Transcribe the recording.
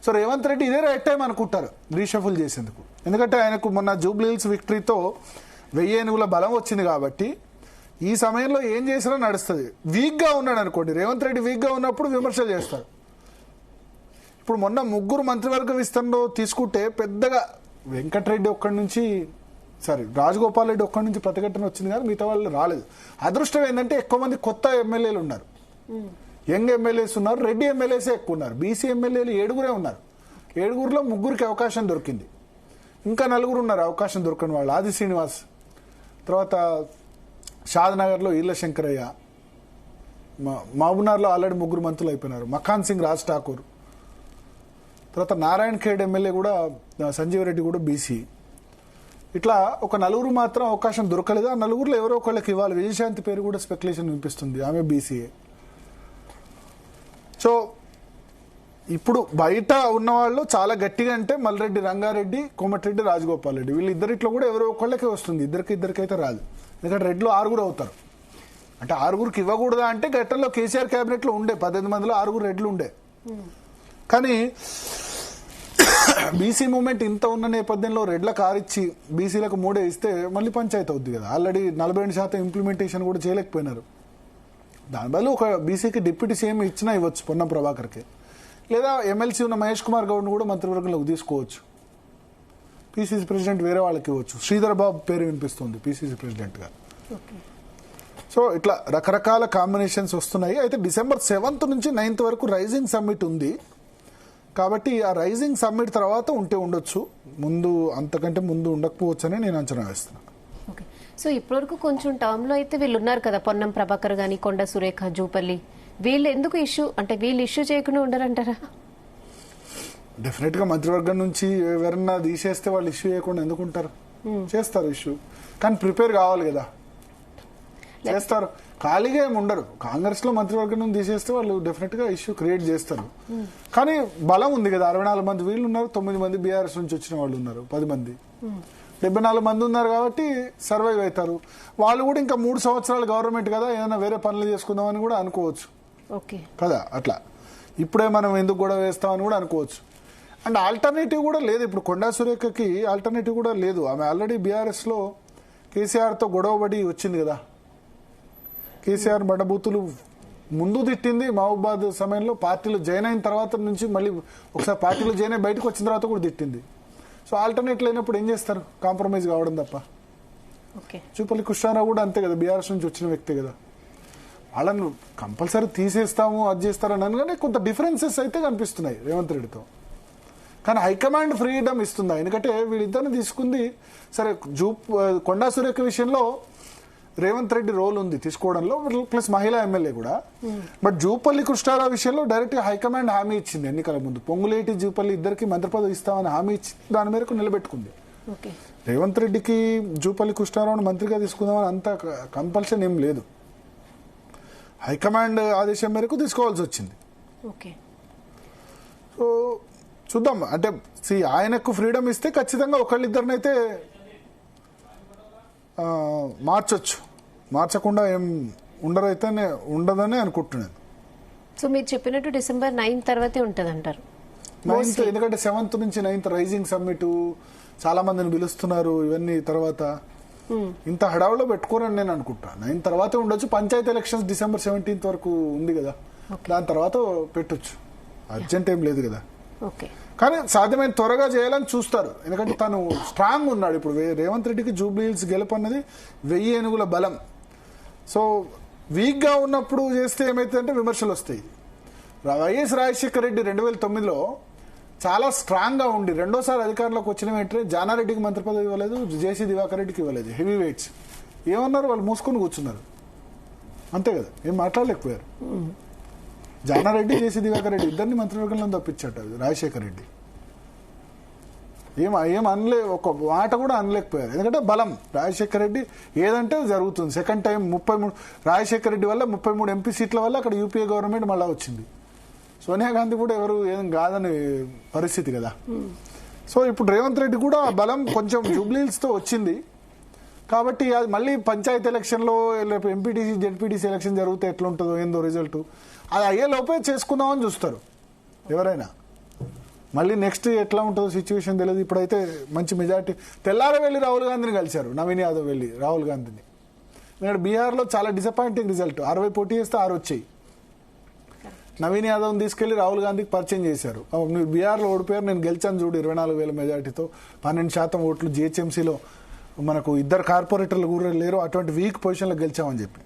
So Revanth Reddy ఇదే right time అనుకుంటారు reshuffle చేసేందుకు. ఎందుకంటే ఆయనకు మొన్న జూబ్లీహిల్స్ విక్టరీతో 1000 ఏనుగుల బలం వచ్చింది కాబట్టి ఈ సమయంలో ఏం చేసినా నడుస్తుంది. వీక్గా ఉన్నాడు అనుకోండి, రేవంత్ రెడ్డి వీక్గా ఉన్నప్పుడు విమర్శలు చేస్తారు. ఇప్పుడు మొన్న 3 మంత్రివర్గ విస్తరణలో తీసుకుంటే పెద్దగా వెంకటరెడ్డి ఒక్కడి నుంచి రాజగోపాల్ రెడ్డి ఒక్కడి నుంచి ప్రతిఘటన వచ్చింది కానీ మిగతా వాళ్ళు రాలేదు. అదృష్టం ఏంటంటే ఎక్కువ మంది కొత్త ఎమ్మెల్యేలు ఉన్నారు, యంగ్ ఎమ్మెల్యేస్ ఉన్నారు, రెడ్డి ఎమ్మెల్యేసే ఎక్కువ ఉన్నారు. బీసీ ఎమ్మెల్యేలు 7 ఉన్నారు. 7లో 3కి అవకాశం దొరికింది. ఇంకా 4 ఉన్నారు అవకాశం దొరకని వాళ్ళు. ఆది శ్రీనివాస్, తర్వాత షాద్నగర్లో ఈళ్ళ శంకరయ్య, మహబూబ్నగర్లో ఆల్రెడీ 3 మంత్రులు అయిపోయినారు, మఖాన్ సింగ్ రాజ్ ఠాకూర్, తర్వాత నారాయణ ఖేడ్ ఎమ్మెల్యే కూడా సంజీవ్ రెడ్డి కూడా బీసీ. ఇట్లా ఒక 4 మాత్రం అవకాశం దొరకలేదు. ఆ 4లో ఎవరో ఒకళ్ళకి ఇవ్వాలి. విజయశాంతి పేరు కూడా స్పెక్యులేషన్ వినిపిస్తుంది, ఆమె బీసీఏ. సో ఇప్పుడు బయట ఉన్న వాళ్ళు చాలా గట్టిగా అంటే మల్రెడ్డి రంగారెడ్డి, కోమటిరెడ్డి, రాజగోపాల్ రెడ్డి, వీళ్ళిద్దరిట్లో కూడా ఎవరో ఒకళ్ళకే వస్తుంది. ఇద్దరికైతే రాదు. ఎందుకంటే రెడ్లో 6 అవుతారు. అంటే 6కి ఇవ్వకూడదా అంటే గట్టంలో కేసీఆర్ క్యాబినెట్ లో ఉండే 18 మందిలో 6 రెడ్లు ఉండే. కానీ బీసీ మూవ్మెంట్ ఇంత ఉన్న నేపథ్యంలో రెడ్ల కారిచ్చి బీసీలకు 3 ఇస్తే మళ్ళీ పంచాయతీ అవుద్ది కదా. ఆల్రెడీ 42% ఇంప్లిమెంటేషన్ కూడా చేయలేకపోయినారు. దాని బదులు ఒక బీసీకి డిప్యూటీ సీఎం ఇచ్చినా ఇవ్వచ్చు, పొన్నం ప్రభాకర్కి. లేదా ఎమ్మెల్సీ ఉన్న మహేష్ కుమార్ గౌడ్ని కూడా మంత్రివర్గంలోకి తీసుకోవచ్చు. పీసీసీ ప్రెసిడెంట్ వేరే వాళ్ళకి ఇవ్వచ్చు. శ్రీధర్ బాబు పేరు వినిపిస్తుంది పీసీసీ ప్రెసిడెంట్గా. సో ఇట్లా రకరకాల కాంబినేషన్స్ వస్తున్నాయి. అయితే December 7th నుంచి 9th వరకు రైజింగ్ సమ్మిట్ ఉంది కాబట్టి ఆ రైజింగ్ సమ్మిట్ తర్వాత ఉండొచ్చు, ముందు అంతకంటే ముందు ఉండకపోవచ్చు అని నేను అంచనా వేస్తున్నాను. సో ఇప్పటివరకు కొంచెం టర్మ్ లో అయితే వీళ్ళు ఉన్నారు కదా, పొన్నం ప్రభాకర్ గాని, కొండ సురేఖ, జూపల్లి, వీళ్ళు ఎందుకు వీళ్ళు ఇష్యూ చేయకుండా ఉండరంటారా? డెఫినెట్ గా మంత్రివర్గం నుంచి ఎవరన్నా తీసేస్తే వాళ్ళు ఇష్యూ చేయకుండా ఎందుకుంటారు? చేస్తారు ఇష్యూ, కానీ ప్రిపేర్ కావాలి కదా, చేస్తారు. ఖాళీగా ఏమి ఉండరు. కాంగ్రెస్ లో మంత్రివర్గం నుంచి తీసేస్తే వాళ్ళు డెఫినెట్ గా ఇష్యూ క్రియేట్ చేస్తారు. కానీ బలం ఉంది కదా, 64 మంది వీళ్ళు ఉన్నారు, 9 మంది బీఆర్ఎస్ నుంచి వచ్చిన వాళ్ళు ఉన్నారు, 10 మంది, 74 మంది ఉన్నారు కాబట్టి సర్వైవ్ అవుతారు. వాళ్ళు కూడా ఇంకా 3 సంవత్సరాలు గవర్నమెంట్ కదా, ఏదైనా వేరే పనులు చేసుకుందామని కూడా అనుకోవచ్చు కదా. అట్లా ఇప్పుడే మనం ఎందుకు గొడవ వేస్తామని కూడా అనుకోవచ్చు. అండ్ ఆల్టర్నేటివ్ కూడా లేదు. ఇప్పుడు కొండా సురేఖకి ఆల్టర్నేటివ్ కూడా లేదు. ఆమె ఆల్రెడీ బీఆర్ఎస్ లో కేసీఆర్తో గొడవపడి వచ్చింది కదా. కేసీఆర్ బండబూతులు ముందు తిట్టింది మహబూబాద్ సమయంలో, పార్టీలో జాయిన్ అయిన తర్వాత నుంచి మళ్ళీ ఒకసారి పార్టీలో జాయిన్ అయి బయటకు వచ్చిన తర్వాత కూడా తిట్టింది. సో ఆల్టర్నేట్ లేనప్పుడు ఏం చేస్తారు? కాంప్రమైజ్ కావడం తప్ప. చూపల్లి కృష్ణారావు కూడా అంతే కదా, బీఆర్ఎస్ నుంచి వచ్చిన వ్యక్తే కదా. వాళ్ళను కంపల్సరీ తీసేస్తాము, అది చేస్తారని అనగానే కొంత డిఫరెన్సెస్ అయితే కనిపిస్తున్నాయి రేవంత్ రెడ్డితో. కానీ హైకమాండ్ ఫ్రీడమ్ ఇస్తుందా? ఎందుకంటే వీళ్ళిద్దరిని తీసుకుంది సరే. కొండా సురేఖ విషయంలో రేవంత్ రెడ్డి రోల్ ఉంది తీసుకోవడంలో, ప్లస్ మహిళా ఎమ్మెల్యే కూడా. బట్ జూపల్లి కృష్ణారావు విషయంలో డైరెక్ట్ హైకమాండ్ హామీ ఇచ్చింది ఎన్నికల ముందు. పొంగులేటి, జూపల్లి ఇద్దరికి మంత్రి పదవి ఇస్తామని హామీ ఇచ్చి దాని మేరకు నిలబెట్టుకుంది. రేవంత్ రెడ్డికి జూపల్లి కృష్ణారావును మంత్రిగా తీసుకుందామని అంత కంపల్షన్ ఏం లేదు. హైకమాండ్ ఆదేశం మేరకు తీసుకోవాల్సి వచ్చింది. సో చూద్దాం. అంటే ఆయనకు ఫ్రీడమ్ ఇస్తే ఖచ్చితంగా ఒకళ్ళిద్దరినైతే మార్చొచ్చు, మార్చకుండా ఏం ఉండదని అనుకుంటున్నాను. సో మీరు చెప్పినట్టు December 9 తర్వాతే ఉంటది అంటారు? 9th, ఎందుకంటే 7th నుంచి 9th రైజింగ్ సమ్మిట్, చాలా మందిని పిలుస్తున్నారు. ఇవన్నీ తర్వాత ఇంత హడావులో పెట్టుకోరని నేను అనుకుంటా. 9 తర్వాతే ఉండొచ్చు. పంచాయతీ ఎలక్షన్స్ December 17th వరకు ఉంది కదా, దాని తర్వాత పెట్టొచ్చు. అర్జెంట్ ఏం లేదు కదా. కానీ సాధ్యమైన త్వరగా చేయాలని చూస్తారు. ఎందుకంటే తను స్ట్రాంగ్ ఉన్నాడు. ఇప్పుడు రేవంత్ రెడ్డికి జూబ్లీహిల్స్ గెలుపు అన్నది 1000 ఏనుగుల బలం. సో వీక్ గా ఉన్నప్పుడు చేస్తే ఏమైతుందంటే విమర్శలు వస్తాయి. వైఎస్ రాజశేఖర రెడ్డి 2009లో చాలా స్ట్రాంగ్ గా ఉండి రెండోసారి అధికారంలోకి వచ్చిన వెంటనే జానారెడ్డికి మంత్రి పదవి ఇవ్వలేదు, జేసీ దివాకర్ రెడ్డికి ఇవ్వలేదు. హెవీ వెయిట్స్ ఏమన్నారు? వాళ్ళు మూసుకొని కూర్చున్నారు అంతే కదా, ఏం మాట్లాడలేకపోయారు. జానారెడ్డి, జేసీ దివాకర్ రెడ్డి ఇద్దరిని మంత్రివర్గంలో తప్పించాట రాజశేఖర రెడ్డి. ఏం అనలే, ఒక మాట కూడా అనలేకపోయారు. ఎందుకంటే బలం. రాజశేఖర రెడ్డి ఏదంటే జరుగుతుంది. సెకండ్ టైం 33 రాజశేఖర రెడ్డి వల్ల 33 ఎంపీ సీట్ల వల్ల అక్కడ యూపీఏ గవర్నమెంట్ మళ్ళా వచ్చింది. సోనియా గాంధీ కూడా ఎవరు ఏం కాదని పరిస్థితి కదా. సో ఇప్పుడు రేవంత్ రెడ్డి కూడా బలం కొంచెం జూబ్లీహిల్స్ తో వచ్చింది కాబట్టి అది మళ్ళీ పంచాయతీ ఎలక్షన్ లో ఎంపీటీసీ, జెడ్పీటీసీ ఎలక్షన్ జరిగితే ఎట్లుంటుందో ఏందో రిజల్ట్, అది అయ్యే లోపే చేసుకుందామని చూస్తారు ఎవరైనా. మళ్ళీ నెక్స్ట్ ఎట్లా ఉంటుందో సిచ్యువేషన్ తెలియదు. ఇప్పుడైతే మంచి మెజార్టీ. తెల్లారే వెళ్ళి రాహుల్ గాంధీని కలిశారు, నవీన్ యాదవ్ వెళ్ళి రాహుల్ గాంధీని. ఎందుకంటే బీహార్లో చాలా డిసప్పాయింటింగ్ రిజల్ట్, 60 పోటీ చేస్తే 6 వచ్చాయి. నవీన్ యాదవ్ని తీసుకెళ్లి రాహుల్ గాంధీకి పరిచయం చేశారు. మీరు బీహార్లో ఓడిపోయారు, నేను గెలిచాను చూడు 24,000 మెజార్టీతో, 12% ఓట్లు. జిహెచ్ఎంసీలో మనకు 2 కార్పొరేటర్లు కూడా లేరు, అటువంటి వీక్ పొజిషన్లో గెలిచామని చెప్పి.